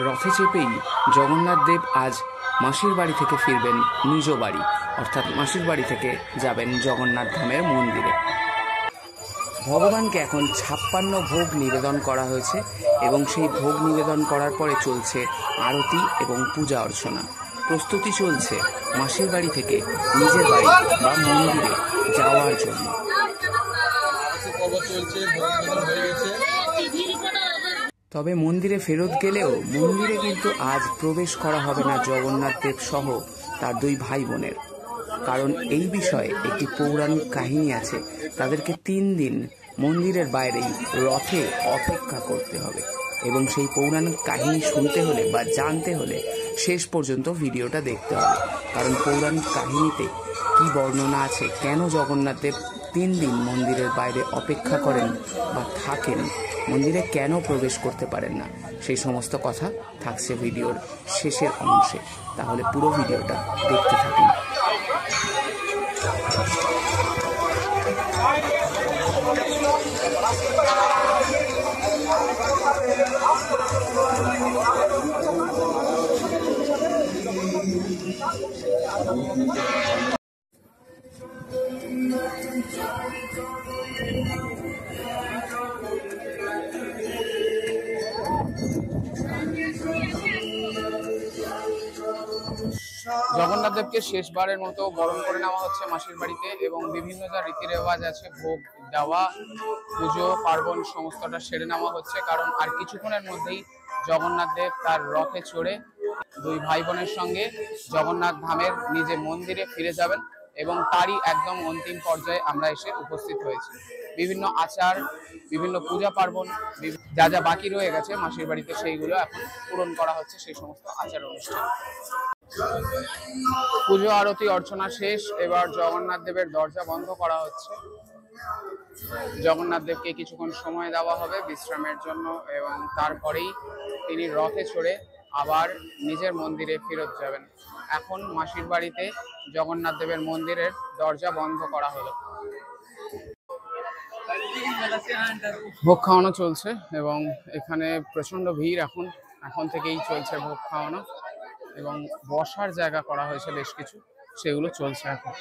রথে চেপেই জগন্নাথ দেব আজ মাসির বাড়ি থেকে ফিরবেন নিজ বাড়ি, অর্থাৎ মাসির বাড়ি থেকে যাবেন জগন্নাথ ধামের মন্দিরে। ভগবানকে এখন 56 ভোগ নিবেদন করা হয়েছে এবং সেই ভোগ নিবেদন করার পরে চলছে আরতি এবং পূজা অর্চনা। প্রস্তুতি চলছে মাসির বাড়ি থেকে নিজের বাড়ি বা মন্দিরে যাওয়ার জন্য। তবে মন্দিরে ফেরত গেলেও মন্দিরে কিন্তু আজ প্রবেশ করা হবে না জগন্নাথ দেব সহ তার 2 ভাই বোনের, কারণ এই বিষয়ে একটি পৌরাণিক কাহিনী আছে। তাদেরকে 3 দিন মন্দিরের বাইরেই রথে অপেক্ষা করতে হবে এবং সেই পৌরাণিক কাহিনী শুনতে হলে বা জানতে হলে শেষ পর্যন্ত ভিডিওটা দেখতে হবে, কারণ পৌরাণিক কাহিনীতে কি বর্ণনা আছে, কেন জগন্নাথ দেব 3 দিন মন্দিরের বাইরে অপেক্ষা করেন বা থাকেন, মন্দিরে কেন প্রবেশ করতে পারেন না, সেই সমস্ত কথা থাকছে ভিডিওর শেষের অংশে। তাহলে পুরো ভিডিওটা দেখতে থাকুন। জগন্নাথ দেবকে শেষবারের মতো বরণ করে নেওয়া হচ্ছে মাসির বাড়িতে এবং বিভিন্ন যা রীতি রেওয়াজ আছে, ভোগ দেওয়া, পুজো পার্বণ সমস্তটা সেরে নেওয়া হচ্ছে, কারণ আর কিছুক্ষণের মধ্যেই জগন্নাথ দেব তার রথে চড়ে 2 ভাই বোনের সঙ্গে জগন্নাথ ধামের নিজে মন্দিরে ফিরে যাবেন এবং তারই একদম অন্তিম পর্যায়ে আমরা এসে উপস্থিত হয়েছি। বিভিন্ন আচার, বিভিন্ন পূজা পার্বণ, যা যা বাকি রয়ে গেছে মাসির বাড়িতে সেইগুলো এখন পূরণ করা হচ্ছে, সেই সমস্ত আচার অনুষ্ঠান। পুজো আরতি অর্চনা শেষ, এবার জগন্নাথ দেবের দরজা বন্ধ করা হচ্ছে। জগন্নাথ দেবকে কিছুক্ষণ সময় দেওয়া হবে বিশ্রামের জন্য এবং তারপরেই তিনি রথে চড়ে আবার নিজের মন্দিরে ফেরত যাবেন। এখন মাসির বাড়িতে জগন্নাথ দেবের মন্দিরের দরজা বন্ধ করা হলো। ভোগ খাওয়ানো চলছে এবং এখানে প্রচন্ড ভিড়। এখন থেকেই চলছে ভোগ খাওয়ানো এবং বসার জায়গা করা হয়েছে বেশ কিছু, সেগুলো চলছে এখন।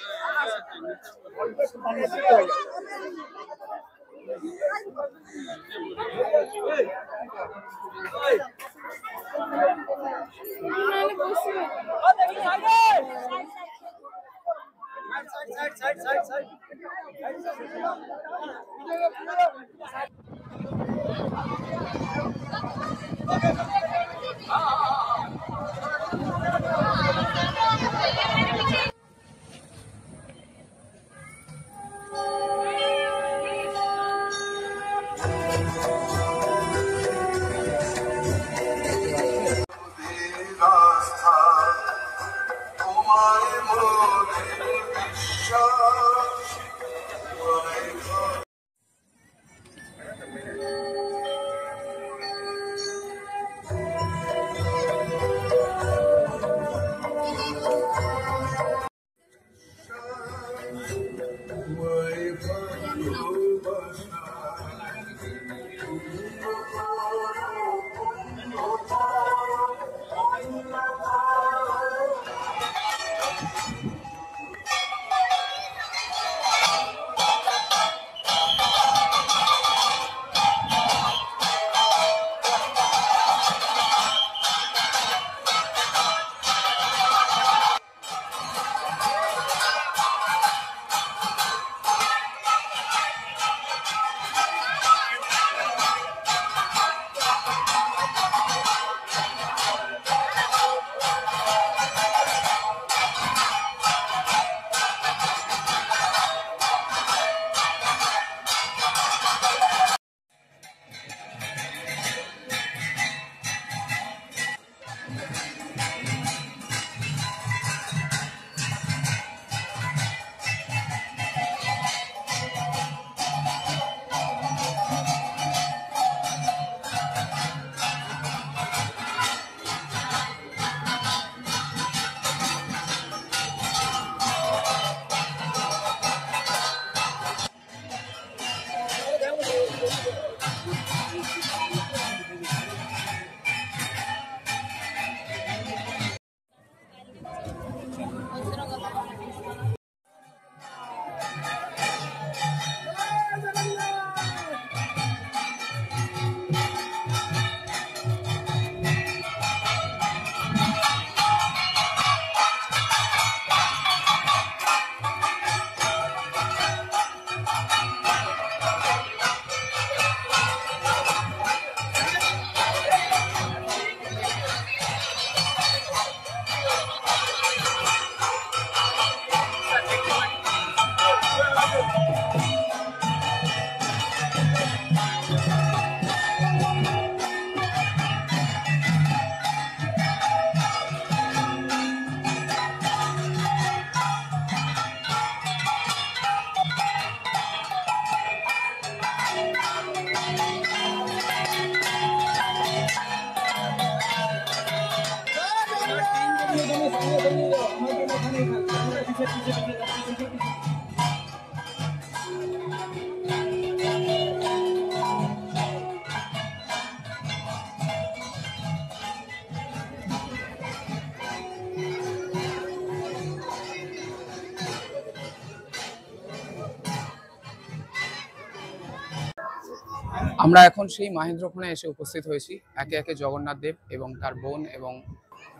আমরা এখন সেই মাহেন্দ্রক্ষণে এসে উপস্থিত হয়েছি। একে একে জগন্নাথ দেব এবং তার বোন এবং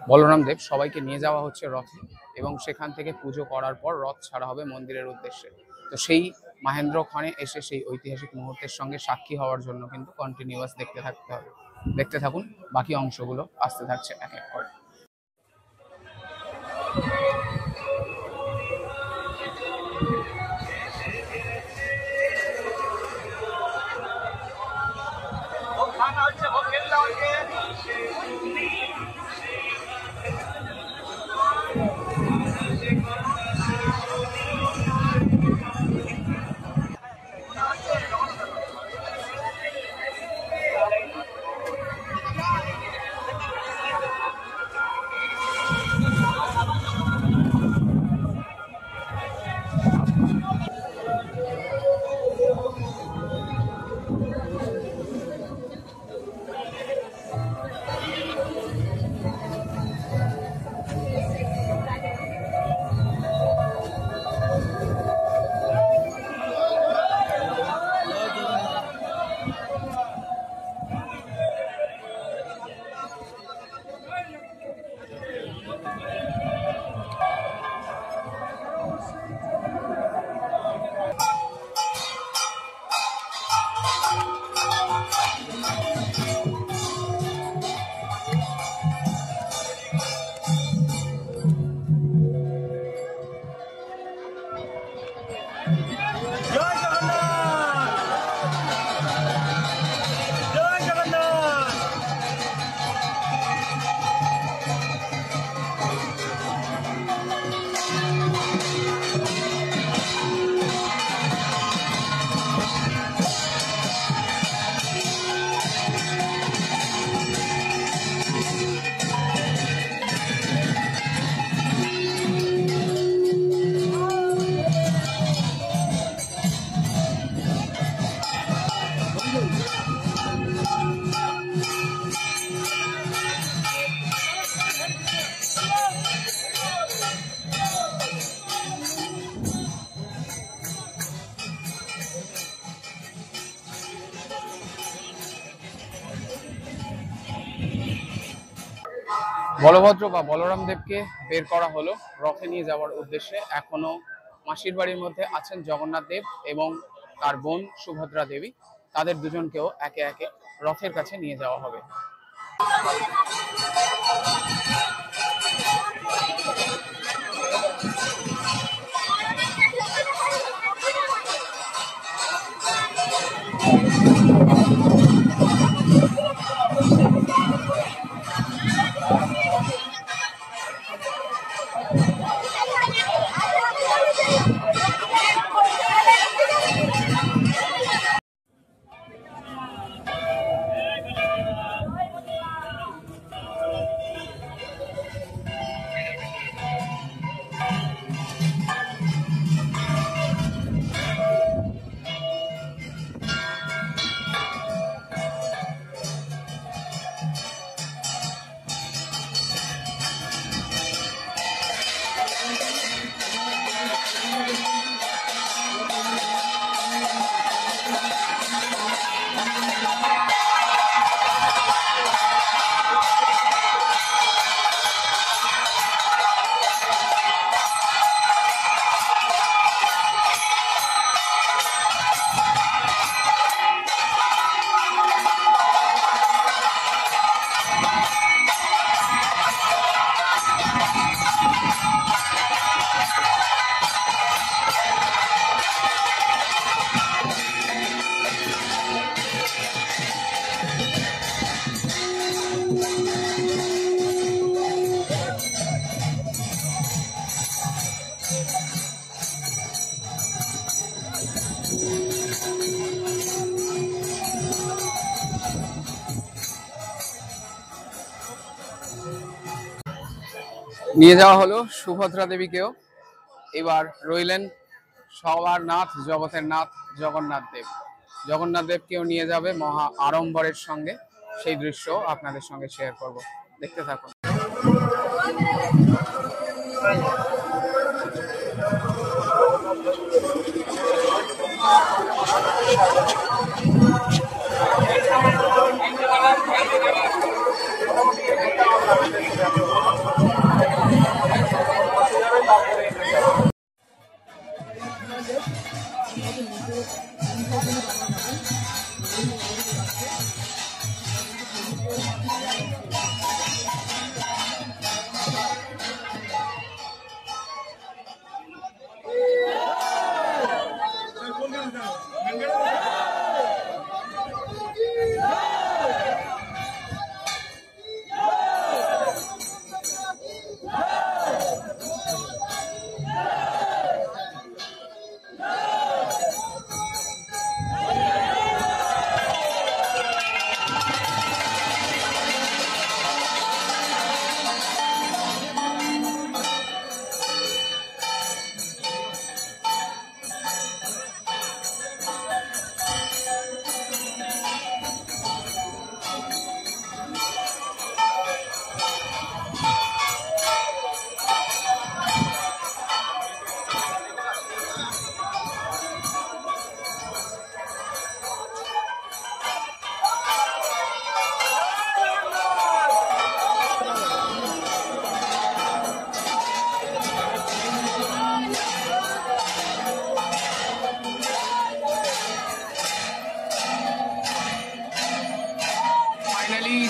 বলরাম দেব সবাইকে নিয়ে যাওয়া হচ্ছে রথে, এবং সেখান থেকে পুজো করার পর রথ ছাড়া হবে মন্দিরের উদ্দেশ্যে। তো সেই মাহেন্দ্রক্ষণে এসে সেই ঐতিহাসিক মুহূর্তের সঙ্গে সাক্ষী হওয়ার জন্য কিন্তু কন্টিনিউয়াস দেখতে থাকুন। বাকি অংশগুলো আসতে থাকছে এক এক করে। বলভদ্র বা বলরাম দেবকে বের করা হলো রথে নিয়ে যাওয়ার উদ্দেশ্যে। এখনো মাসির বাড়ির মধ্যে আছেন জগন্নাথ দেব এবং তার বোন সুভদ্রা দেবী। তাদের দুজনকেও একে একে রথের কাছে নিয়ে যাওয়া হবে। নিয়ে যাওয়া হলো সুভদ্রা দেবীকেও। এবার রইলেন সবার নাথ, জগতের নাথ জগন্নাথ দেব। জগন্নাথ দেবকেও নিয়ে যাবে মহা আড়ম্বরের সঙ্গে। সেই দৃশ্য আপনাদের সঙ্গে শেয়ার করব, দেখতে থাকুন।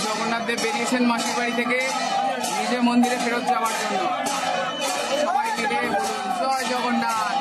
জগন্নাথ দেব বেরিয়েছেন মাসির বাড়ি থেকে নিজে মন্দিরে ফেরত যাওয়ার জন্য। সবাই মিলে বলুন জয় জগন্নাথ।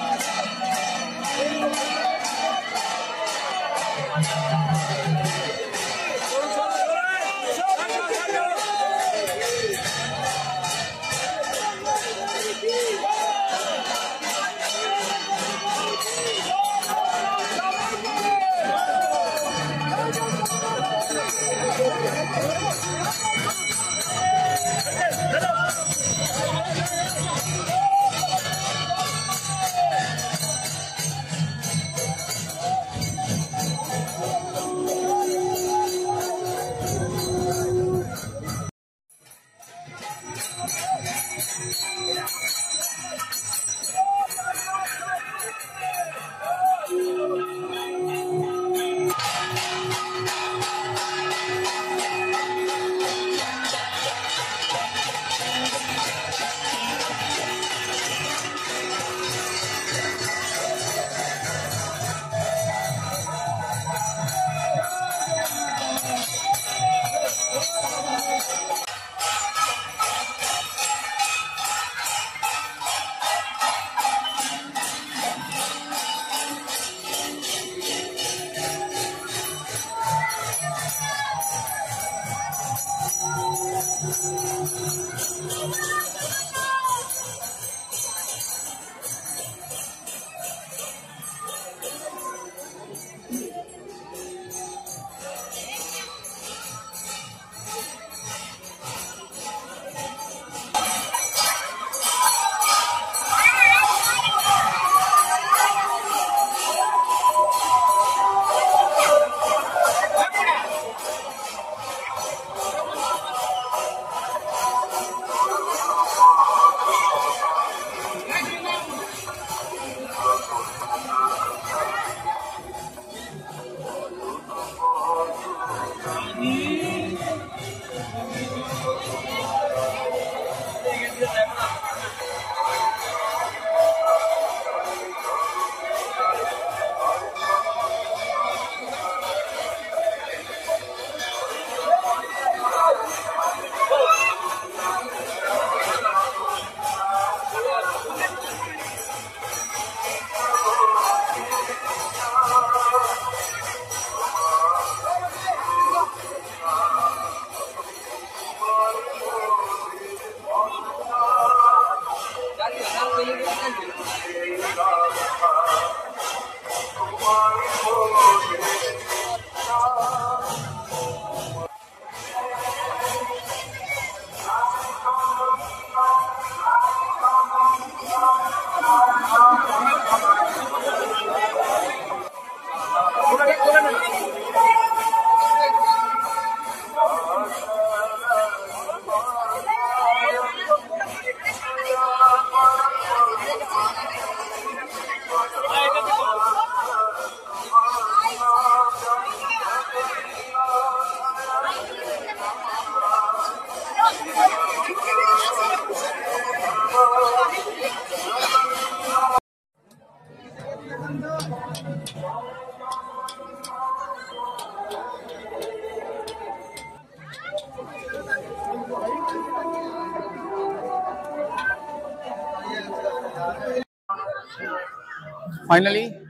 ফাইনালি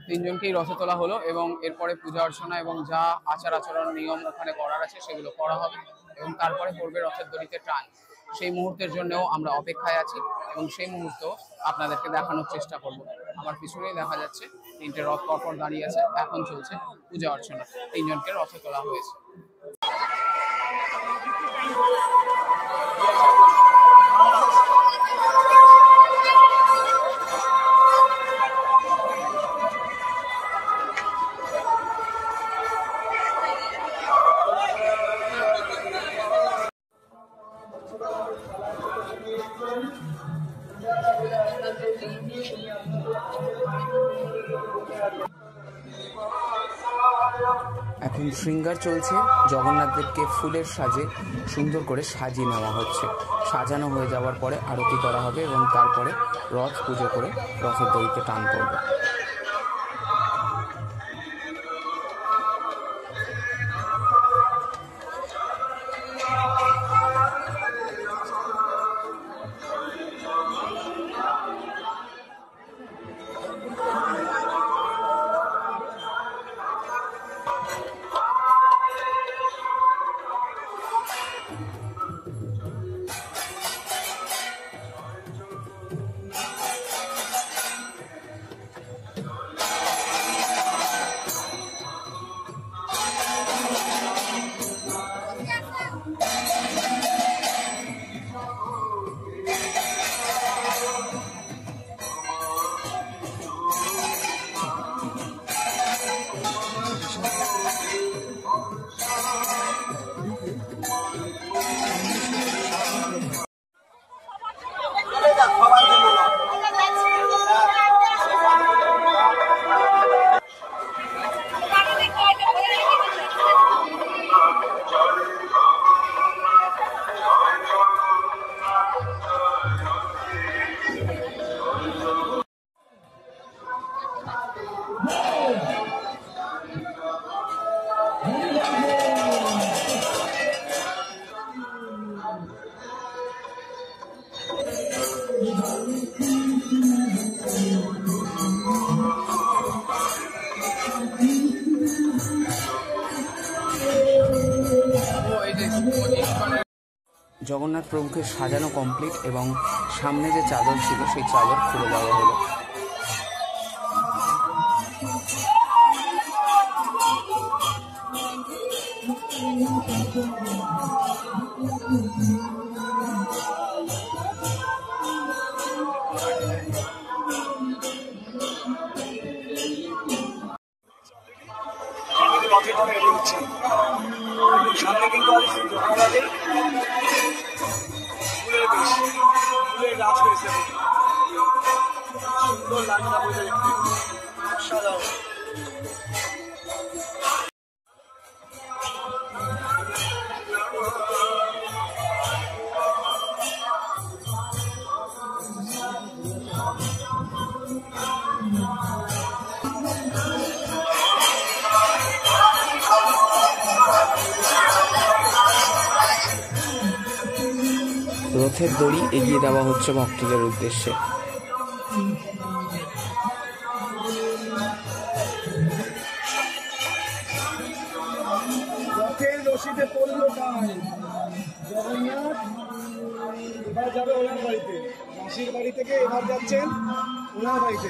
তিনজনকেই রথে তোলা হলো এবং এরপরে পূজা অর্চনা এবং যা আচার আচরণ নিয়ম ওখানে করার আছে সেগুলো করা হবে এবং তারপরে পড়বে রথের দড়িতে টান। সেই মুহূর্তের জন্যও আমরা অপেক্ষায় আছি এবং সেই মুহূর্ত আপনাদেরকে দেখানোর চেষ্টা করব। আমার পিছনেই দেখা যাচ্ছে তিনটে রথ পরপর দাঁড়িয়ে আছে, এখন চলছে পূজা অর্চনা। তিনজনকে রথে তোলা হয়েছে। এখন শৃঙ্গার চলছে, জগন্নাথ দেবকে ফুলের সাজে সুন্দর করে সাজিয়ে নেওয়া হচ্ছে। সাজানো হয়ে যাওয়ার পরে আরতি করা হবে এবং তারপরে রথ পুজো করে রথের দড়িতে টান পড়বে। জগন্নাথ প্রভুকে সাজানো কমপ্লিট এবং সামনে যে চাদর ছিল সেই চাদর খুলে দেওয়া হলো। সামনে কিন্তু জগন্নাথের ফুলের বেশ ফুলের রাজ হয়েছে, সুন্দর লাগে না বলে দেখতে, অসাধারণ। রথের দড়ি এগিয়ে দেওয়া হচ্ছে ভক্তদের উদ্দেশ্যে। রথের রশিতে পড়লো টান, জগন্নাথ এবার যাবে ওনার বাড়িতে, মাসির বাড়ি থেকে এবার যাচ্ছেন ওনার বাড়িতে।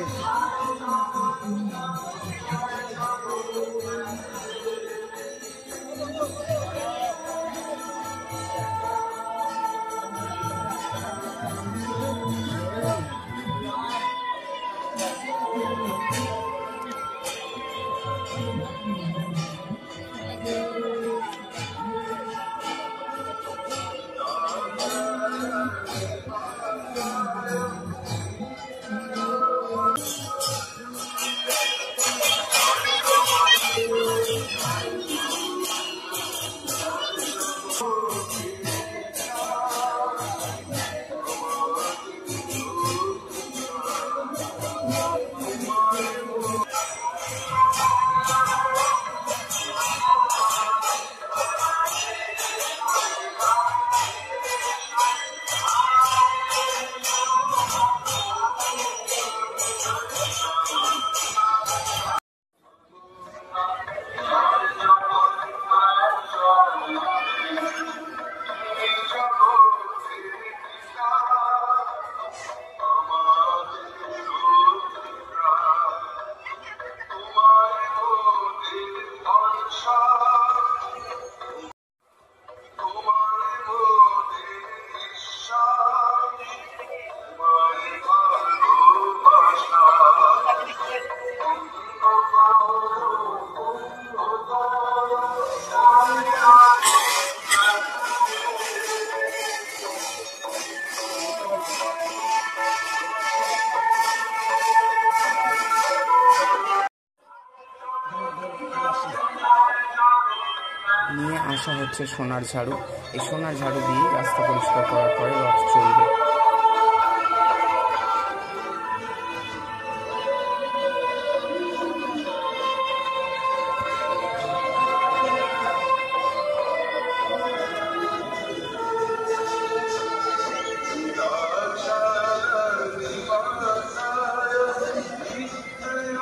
নিয়ে আসা হচ্ছে সোনার ঝাড়ু। এই সোনার ঝাড়ু দিয়ে রাস্তা পরিষ্কার করার পরে রথ চলবে।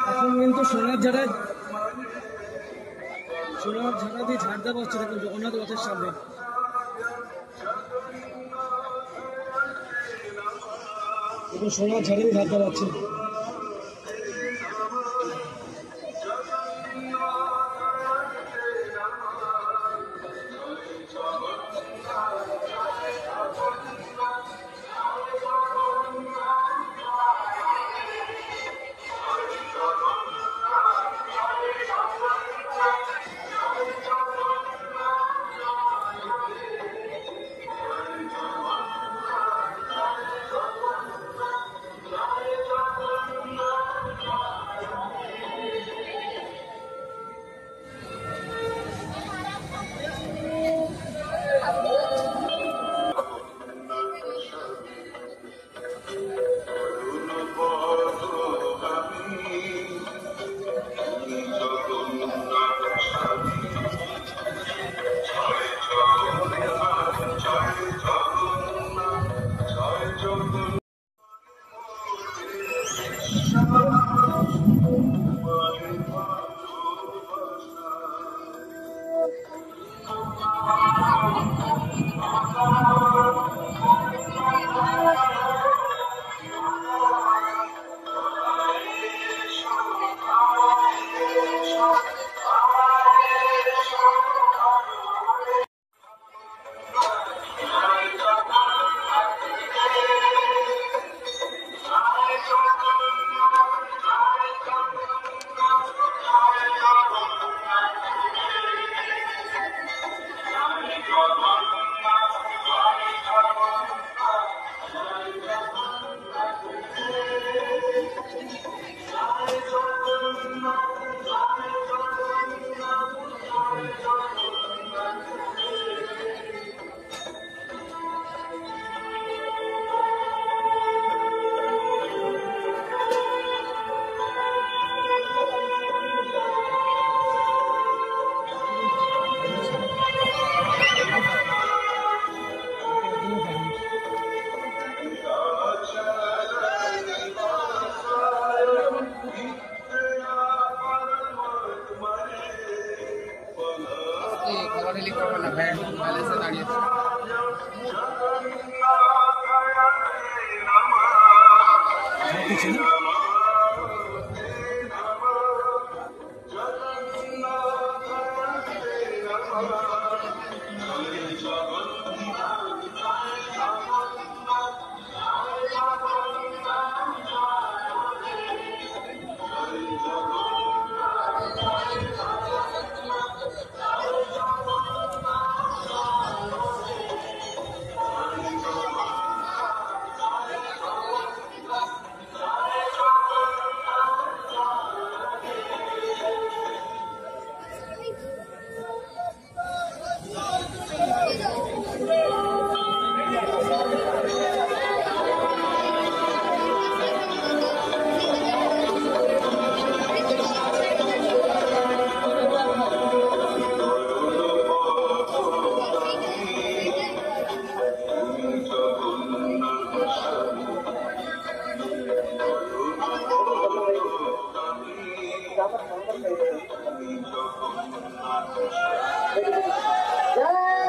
এখন কিন্তু সোনার ঝাড়া দিয়ে ঝাড় দেওয়া হচ্ছে দেখুন জগন্নাথ রথের সামনে। দেখুন সোনার ঝাড়ে দিয়ে ঝাড় দেওয়া হচ্ছে।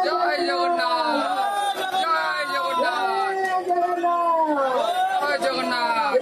জয় জগন্নাথ, জয় জগন্নাথ, জয় জগন্নাথ।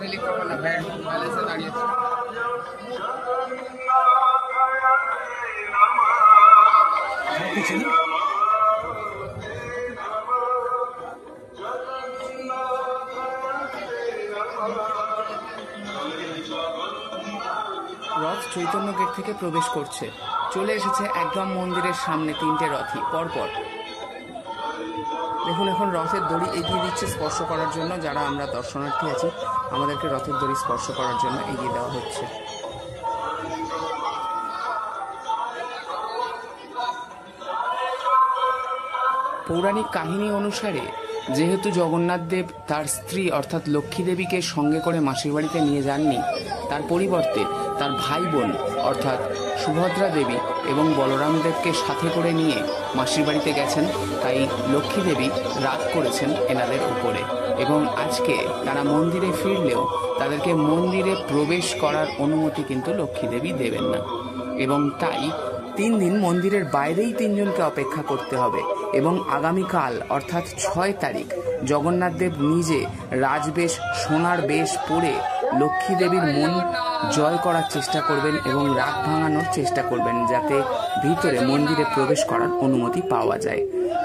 রিলিফ করবো না, ব্যালেন্সে দাঁড়িয়েছে। রথ চৈতন্য গেট থেকে প্রবেশ করছে, চলে এসেছে একদম মন্দিরের সামনে 3টে রথই পরপর। দেখুন এখন রথের দড়ি এগিয়ে দিচ্ছে স্পর্শ করার জন্য, যারা আমরা দর্শনার্থী আছি আমাদেরকে রথের দড়ি স্পর্শ করার জন্য এগিয়ে দেওয়া হচ্ছে। পৌরাণিক কাহিনী অনুসারে যেহেতু জগন্নাথ দেব তার স্ত্রী অর্থাৎ লক্ষ্মী দেবীকে সঙ্গে করে মাসির বাড়িতে নিয়ে যাননি, তার পরিবর্তে তার ভাই বোন অর্থাৎ সুভদ্রা দেবী এবং বলরাম দেবকে সাথে করে নিয়ে মাসির বাড়িতে গেছেন, তাই লক্ষ্মী দেবী রাগ করেছেন এনাদের উপরে এবং আজকে তারা মন্দিরে ফিরলেও তাদেরকে মন্দিরে প্রবেশ করার অনুমতি কিন্তু লক্ষ্মী দেবী দেবেন না এবং তাই 3 দিন মন্দিরের বাইরেই 3 জনকে অপেক্ষা করতে হবে এবং আগামীকাল অর্থাৎ 6 তারিখ জগন্নাথ দেব নিজে রাজবেশ সোনার বেশ পরে লক্ষ্মী দেবীর মন জয় করার চেষ্টা করবেন এবং রাগ ভাঙানোর চেষ্টা করবেন যাতে ভিতরে মন্দিরে প্রবেশ করার অনুমতি পাওয়া যায়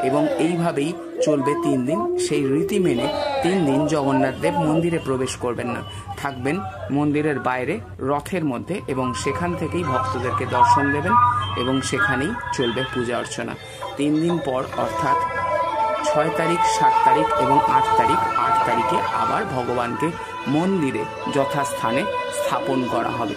এবং এইভাবেই চলবে 3 দিন। সেই রীতি মেনে 3 দিন জগন্নাথ দেব মন্দিরে প্রবেশ করবেন না, থাকবেন মন্দিরের বাইরে রথের মধ্যে এবং সেখান থেকেই ভক্তদেরকে দর্শন দেবেন এবং সেখানেই চলবে পূজা অর্চনা। 3 দিন পর অর্থাৎ 6 তারিখ 7 তারিখ এবং 8 তারিখ 8 তারিখে আবার ভগবানকে মন্দিরে যথাস্থানে স্থাপন করা হবে।